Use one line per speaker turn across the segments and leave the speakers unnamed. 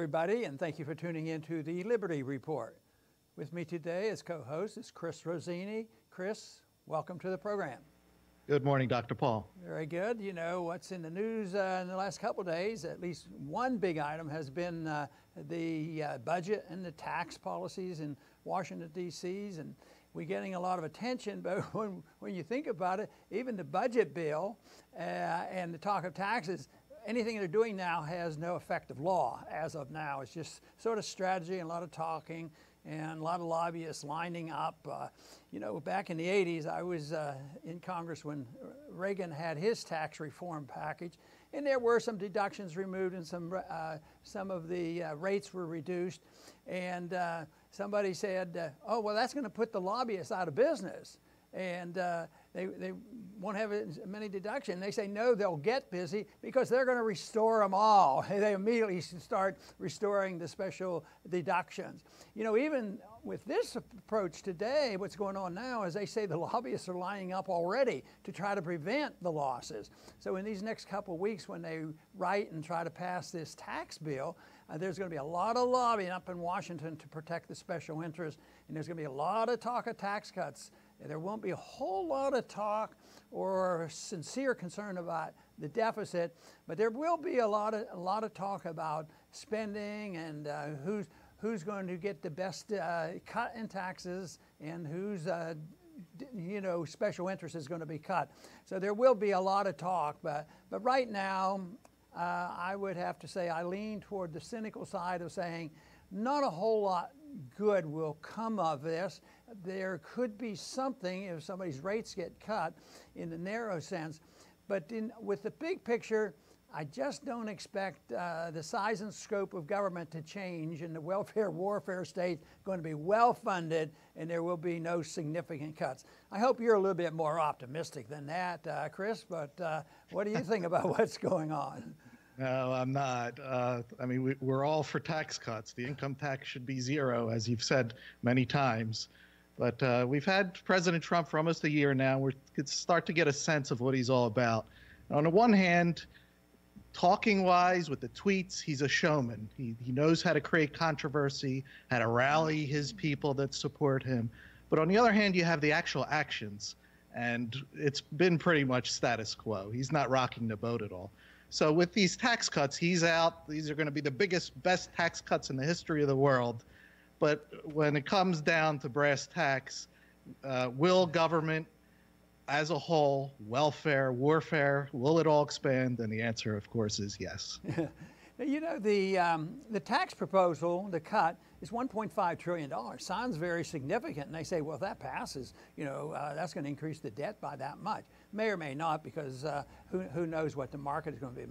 everybody, and thank you for tuning in to the Liberty Report. With me today as co-host is Chris Rossini. Chris, welcome to the program.
Good morning, Dr. Paul.
Very good. You know, what's in the news in the last couple of days, at least one big item has been the budget and the tax policies in Washington, D.C. And we're getting a lot of attention, but when you think about it, even the budget bill and the talk of taxes, anything they're doing now has no effective law as of now. It's just sort of strategy and a lot of talking and a lot of lobbyists lining up. You know, back in the 80s, I was in Congress when Reagan had his tax reform package, and there were some deductions removed and some of the rates were reduced. And somebody said, oh, well, that's going to put the lobbyists out of business. And they won't have as many deductions. They say, no, they'll get busy because they're going to restore them all. They immediately start restoring the special deductions. You know, even with this approach today, what's going on now is they say the lobbyists are lining up already to try to prevent the losses. So in these next couple of weeks when they write and try to pass this tax bill, there's going to be a lot of lobbying up in Washington to protect the special interests, and there's going to be a lot of talk of tax cuts. There won't be a whole lot of talk or sincere concern about the deficit, but there will be a lot of talk about spending and who's going to get the best cut in taxes and whose special interest is going to be cut. So there will be a lot of talk, but right now I would have to say I lean toward the cynical side of saying not a whole lot good will come of this. There could be something if somebody's rates get cut in the narrow sense, but with the big picture, I just don't expect the size and scope of government to change, and the welfare warfare state going to be well funded, and there will be no significant cuts. I hope you're a little bit more optimistic than that, Chris, but what do you think about what's going on?
No, I'm not. I mean, we're all for tax cuts. The income tax should be zero, as you've said many times. But we've had President Trump for almost a year now. We could start to get a sense of what he's all about. On the one hand, talking-wise, with the tweets, he's a showman. He knows how to create controversy, how to rally his people that support him. But on the other hand, you have the actual actions, and it's been pretty much status quo. He's not rocking the boat at all. So with these tax cuts, he's out. These are going to be the best tax cuts in the history of the world. But when it comes down to brass tacks, will government as a whole, welfare, warfare, will it all expand? And the answer, of course, is yes.
You know, the tax proposal, the cut, is $1.5 trillion. Sounds very significant. And they say, well, if that passes, you know, that's going to increase the debt by that much. May or may not, because who knows what the market is going to be.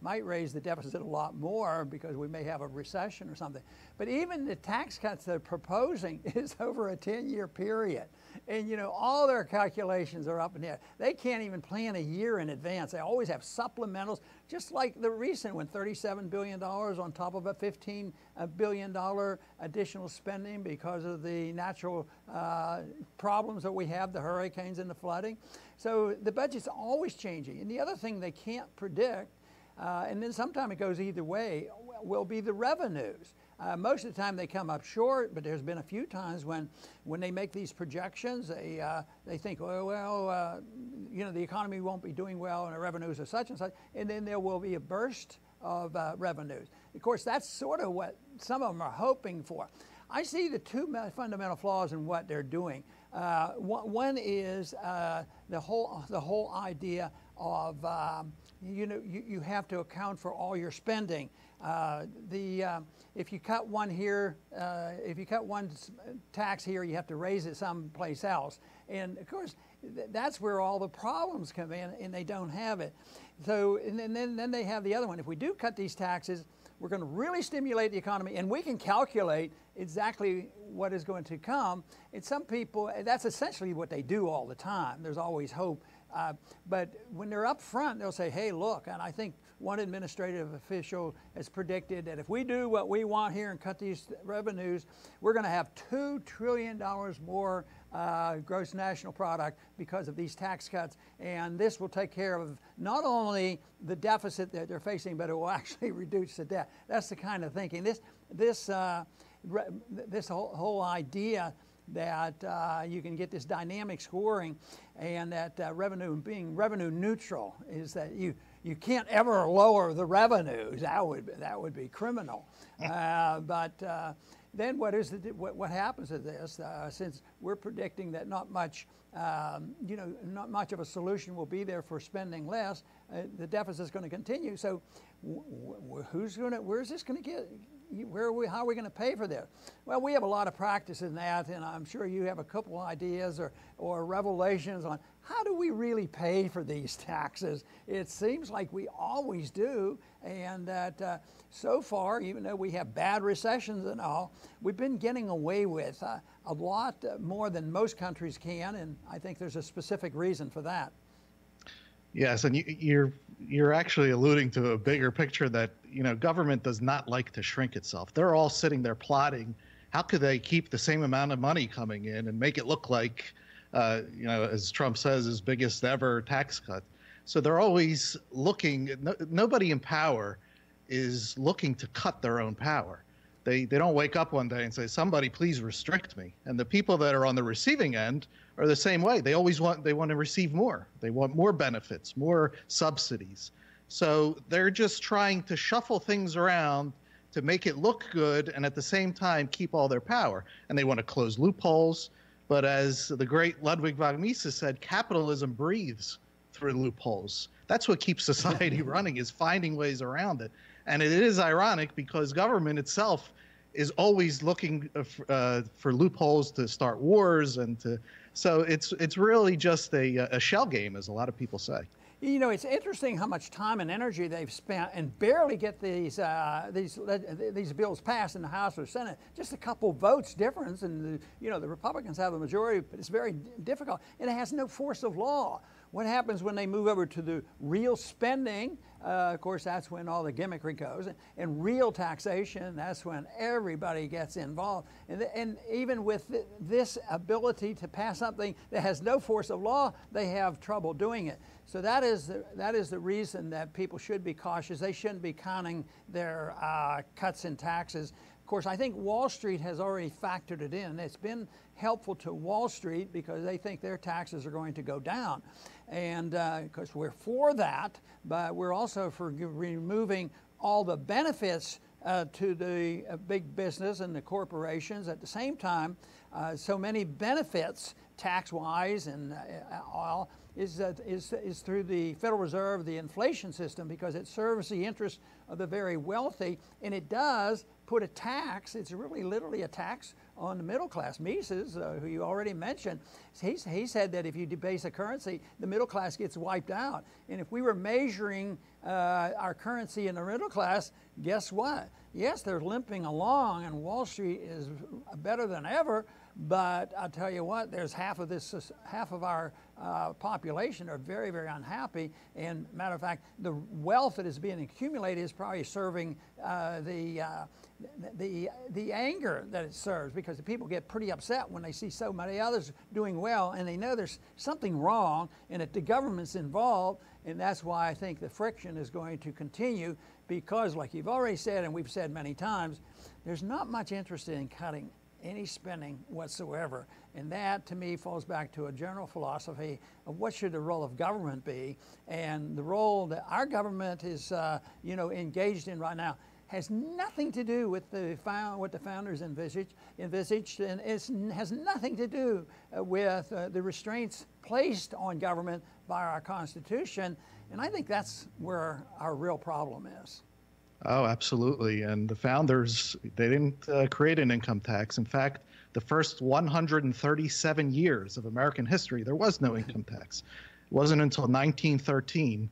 Might raise the deficit a lot more because we may have a recession or something. But even the tax cuts they're proposing is over a 10-year period. And, you know, all their calculations are up in the air. They can't even plan a year in advance. They always have supplementals, just like the recent one, $37 billion on top of a $15 billion additional spending because of the natural problems that we have, the hurricanes and the flooding. So the budget's always changing. And the other thing they can't predict, and then sometimes it goes either way, will be the revenues. Most of the time they come up short, but there's been a few times when they make these projections, they think, well, you know, the economy won't be doing well and the revenues are such and such, and then there will be a burst of revenues. Of course, that's sort of what some of them are hoping for. I see the two fundamental flaws in what they're doing. One is the whole idea of you know, you have to account for all your spending. If you cut one here, if you cut one tax here, you have to raise it someplace else. And of course, that's where all the problems come in, and they don't have it. So, and then they have the other one. If we do cut these taxes, we're going to really stimulate the economy, and we can calculate exactly what is going to come. And some people, that's essentially what they do all the time. There's always hope. But when they're up front, they'll say, hey, look, and I think one administrative official has predicted that if we do what we want here and cut these revenues, we're going to have $2 trillion more gross national product because of these tax cuts. And this will take care of not only the deficit that they're facing, but it will actually reduce the debt. That's the kind of thinking. This whole idea that you can get this dynamic scoring, and that revenue being revenue neutral is that you can't ever lower the revenues. That would be criminal. But then what happens to this? Since we're predicting that not much of a solution will be there for spending less, the deficit is going to continue. So where's this going to get? How are we going to pay for this? Well, we have a lot of practice in that, and I'm sure you have a couple ideas or revelations on how do we really pay for these taxes. It seems like we always do, and that so far, even though we have bad recessions and all, we've been getting away with a lot more than most countries can, and I think there's a specific reason for that.
Yes, and you're actually alluding to a bigger picture that, government does not like to shrink itself. They're all sitting there plotting how could they keep the same amount of money coming in and make it look like, as Trump says, his biggest ever tax cut. So they're always looking. Nobody in power is looking to cut their own power. They don't wake up one day and say, somebody please restrict me. And the people that are on the receiving end are the same way. They want to receive more. They want more benefits, more subsidies. So they're just trying to shuffle things around to make it look good and at the same time keep all their power. And they want to close loopholes. But as the great Ludwig von Mises said, capitalism breathes through loopholes. That's what keeps society running, is finding ways around it. And it is ironic because government itself is always looking for loopholes to start wars so it's really just a shell game, as a lot of people say.
It's interesting how much time and energy they've spent and barely get these bills passed in the House or Senate. Just a couple votes difference, and the Republicans have the majority, but it's very difficult, and it has no force of law. What happens when they move over to the real spending? Of course, that's when all the gimmickry goes. And real taxation, that's when everybody gets involved. And even with this ability to pass something that has no force of law, they have trouble doing it. So that is the reason that people should be cautious. They shouldn't be counting their cuts in taxes. Of course, I think Wall Street has already factored it in. It's been helpful to Wall Street because they think their taxes are going to go down. And because we're for that, but we're also for removing all the benefits to the big business and the corporations. At the same time, so many benefits tax-wise and all is through the Federal Reserve, the inflation system, because it serves the interests of the very wealthy, and it does put a tax. It's really literally a tax on the middle class. Mises, who you already mentioned, he said that if you debase a currency, the middle class gets wiped out. And if we were measuring our currency in the middle class, guess what? Yes, they're limping along, and Wall Street is better than ever. But I'll tell you what, there's half of our population are very, very unhappy. And matter of fact, the wealth that is being accumulated is probably serving the anger that it serves, because the people get pretty upset when they see so many others doing well, and they know there's something wrong, and that the government's involved. And that's why I think the friction is going to continue, because like you've already said, and we've said many times, there's not much interest in cutting any spending whatsoever. And that, to me, falls back to a general philosophy of what should the role of government be. And the role that our government is, engaged in right now has nothing to do with what the founders envisaged, and it has nothing to do with the restraints placed on government by our Constitution. And I think that's where our real problem is.
Oh, absolutely. And the founders, they didn't create an income tax. In fact, the first 137 years of American history, there was no income tax. It wasn't until 1913,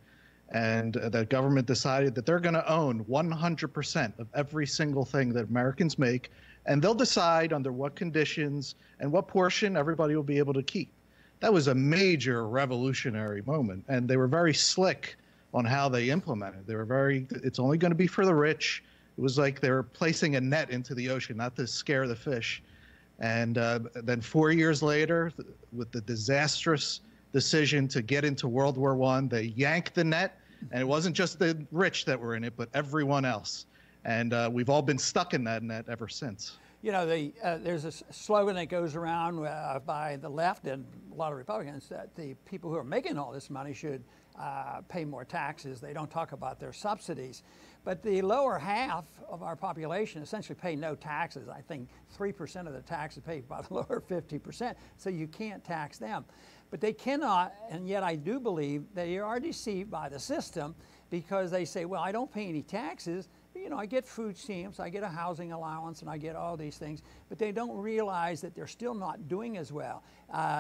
and the government decided that they're going to own 100% of every single thing that Americans make, and they'll decide under what conditions and what portion everybody will be able to keep. That was a major revolutionary moment, and they were very slick on how they implemented. It's only going to be for the rich. It was like they were placing a net into the ocean, not to scare the fish. And then 4 years later, with the disastrous decision to get into World War I, they yanked the net. And it wasn't just the rich that were in it, but everyone else. And we've all been stuck in that net ever since.
You know, there's a slogan that goes around by the left and a lot of Republicans that the people who are making all this money should pay more taxes. They don't talk about their subsidies. But the lower half of our population essentially pay no taxes. I think 3% of the taxes paid by the lower 50%, so you can't tax them. But they cannot, and yet I do believe they are deceived by the system because they say, well, I don't pay any taxes. You know, I get food stamps, I get a housing allowance, and I get all these things, but they don't realize that they're still not doing as well.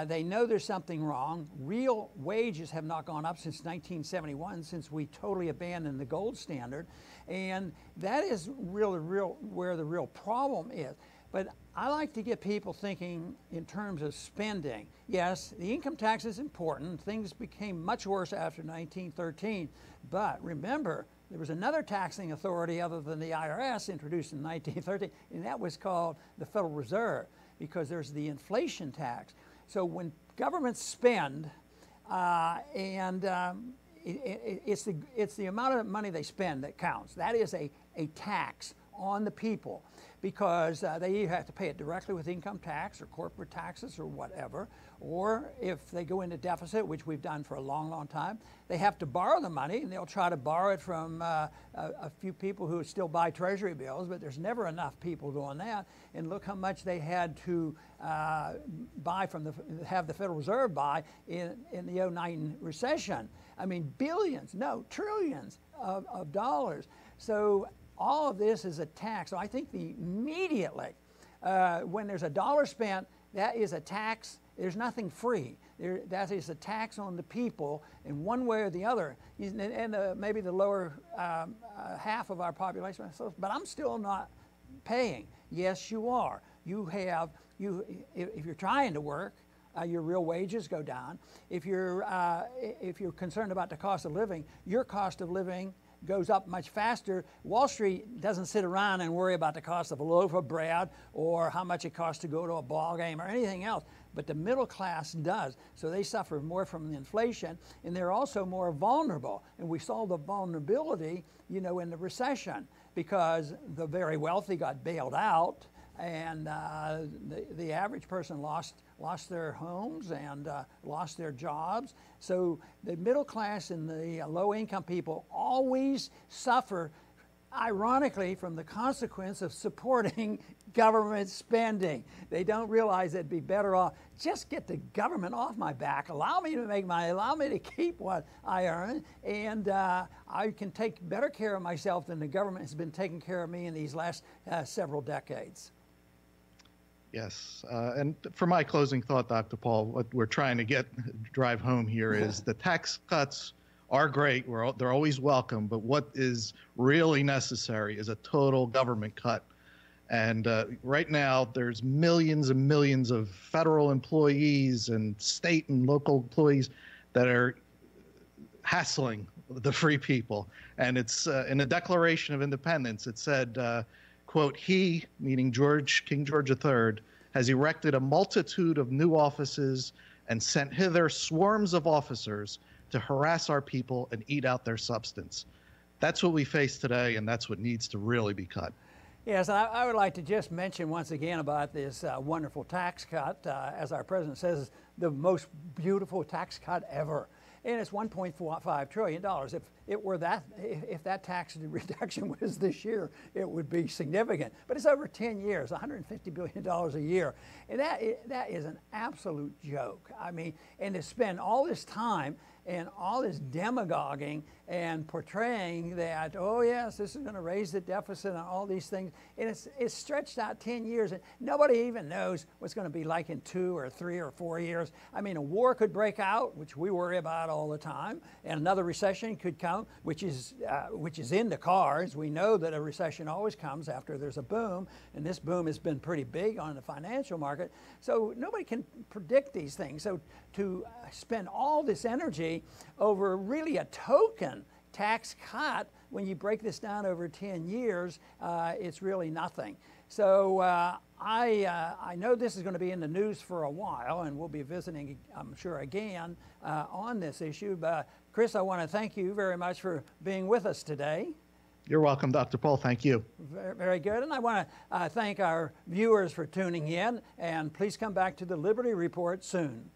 They know there's something wrong. Real wages have not gone up since 1971, since we totally abandoned the gold standard, and that is really where the real problem is. But I like to get people thinking in terms of spending. Yes, the income tax is important. Things became much worse after 1913, but remember, there was another taxing authority other than the IRS introduced in 1913, and that was called the Federal Reserve, because there's the inflation tax. So when governments spend, it's the amount of money they spend that counts. That is a tax on the people, because they either have to pay it directly with income tax or corporate taxes or whatever, or if they go into deficit, which we've done for a long, long time, they have to borrow the money, and they'll try to borrow it from a few people who still buy treasury bills, but there's never enough people doing that. And look how much they had to buy from have the Federal Reserve buy in the 09 recession. I mean, billions, no, trillions of dollars. So all of this is a tax. So I think immediately when there's a dollar spent, that is a tax. There's nothing free. That is a tax on the people in one way or the other. And maybe the lower half of our population, but I'm still not paying. Yes, you are. If you're trying to work, your real wages go down. If you're concerned about the cost of living, your cost of living goes up much faster. Wall Street doesn't sit around and worry about the cost of a loaf of bread or how much it costs to go to a ball game or anything else, but the middle class does. So they suffer more from the inflation, and they're also more vulnerable. And we saw the vulnerability, you know, in the recession, because the very wealthy got bailed out, and the average person lost their homes and lost their jobs. So the middle class and the low-income people always suffer, ironically, from the consequence of supporting government spending. They don't realize it'd be better off, just get the government off my back, allow me to make money, allow me to keep what I earn, and I can take better care of myself than the government has been taking care of me in these last several decades.
Yes, and for my closing thought, Dr. Paul, what we're trying to drive home here is the tax cuts are great. They're always welcome, but what is really necessary is a total government cut. And right now, there's millions and millions of federal employees and state and local employees that are hassling the free people. And it's in the Declaration of Independence, it said, quote, he, meaning King George III, has erected a multitude of new offices and sent hither swarms of officers to harass our people and eat out their substance. That's what we face today, and that's what needs to really be cut.
Yes, I would like to just mention once again about this wonderful tax cut. As our president says, the most beautiful tax cut ever. And it's $1.45 trillion. If that tax reduction was this year, it would be significant. But it's over 10 years, $150 billion a year. And that is an absolute joke. I mean, and to spend all this time and all this demagoguing and portraying that, oh yes, this is going to raise the deficit and all these things, and it's stretched out 10 years, and nobody even knows what's going to be like in 2 or 3 or 4 years. I mean, a war could break out, which we worry about all the time, and another recession could come, which is in the cards. We know that a recession always comes after there's a boom, and this boom has been pretty big on the financial market, so nobody can predict these things. So to spend all this energy over really a token tax cut, when you break this down over 10 years, it's really nothing. So I know this is going to be in the news for a while, and we'll be visiting, I'm sure, again on this issue. But Chris, I want to thank you very much for being with us today.
You're welcome, Dr. Paul. Thank you.
Very, very good. And I want to thank our viewers for tuning in. And please come back to the Liberty Report soon.